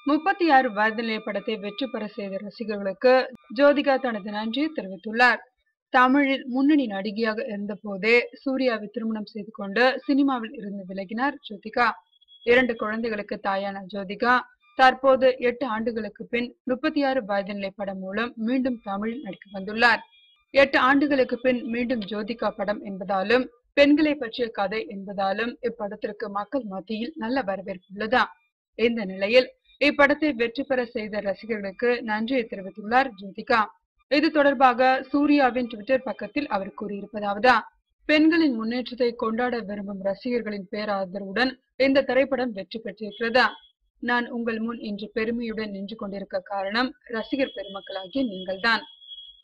36 வயதிலே படத்தை வெற்றி பெற செய்த ரசிகர்களுக்கு ஜோதிகா தனது நன்றியை தெரிவித்துள்ளார். தமிழில் முன்னணி நடிகையாக இருந்த போதே சூர்யாவை திருமணம் செய்து கொண்டு சினிமாவில் இருந்து விலகினார் ஜோதிகா. 2 குழந்தைகளுக்கு தாயான ஜோதிகா தற்போது 8 ஆண்டுகளுக்கு பின் 36 வயதிலே படம் மூலம் மீண்டும் தமிழில் நடிக்க வந்துள்ளார். 8 ஆண்டுகளுக்கு பின் மீண்டும் ஜோதிகா படம் என்பதாலும் பெண்களை பற்றிய கதை என்பதாலும் இப்படத்திற்கு மக்கள் மத்தியில் நல்ல வரவேற்பு உள்ளதா. இந்த நிலையில் இப்படத்தை வெற்றி பெற செய்த ரசிகர்களுக்கு நன்றியை தெரிவித்துள்ளார் ஜோதிகா. இது தொடர்பாக சூர்யாவின் ட்விட்டர் பக்கத்தில் அவர் கூறியிருப்பதாவது: பெண்களின் முன்னேற்றத்தை கொண்டாட விரும்பும் ரசிகர்களின் பேராதரவுடன் இந்த திரைப்படம் வெற்றி பெற்றிருக்கிறது. நான் உங்கள் முன் இன்று பெருமையுடன் நின்று கொண்டிருக்க காரணம் ரசிகர் பெருமக்களாகிய நீங்கள்தான்.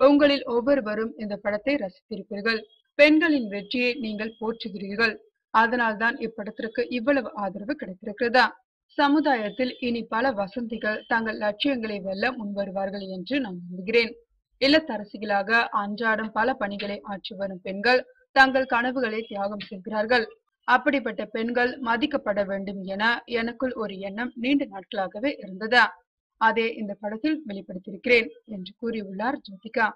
உங்களில் ஒவ்வொருவரும் இந்த படத்தை ரசித்திருப்பீர்கள். பெண்களின் வெற்றியை நீங்கள் போற்றுகிறீர்கள். அதனால்தான் இப்படத்திற்கு இவ்வளவு ஆதரவு கிடைத்திருக்கிறதா. சமுதாயத்தில் இனி பல வசந்திகள் தங்கள் லட்சியங்களை வெல்ல முன்வருவார்கள் என்று நான் நம்புகிறேன். இல்லத்தரசிகளாக அன்றாடம் பல பணிகளை ஆற்றி வரும் பெண்கள் தங்கள் கனவுகளை தியாகம் செய்கிறார்கள். அப்படிப்பட்ட பெண்கள் மதிக்கப்பட வேண்டும் என எனக்குள் ஒரு எண்ணம் நீண்ட நாட்களாகவே இருந்தது. அதை இந்த படத்தில் வெளிப்படுத்தியிருக்கிறேன் என்று கூறியுள்ளார் ஜோதிகா.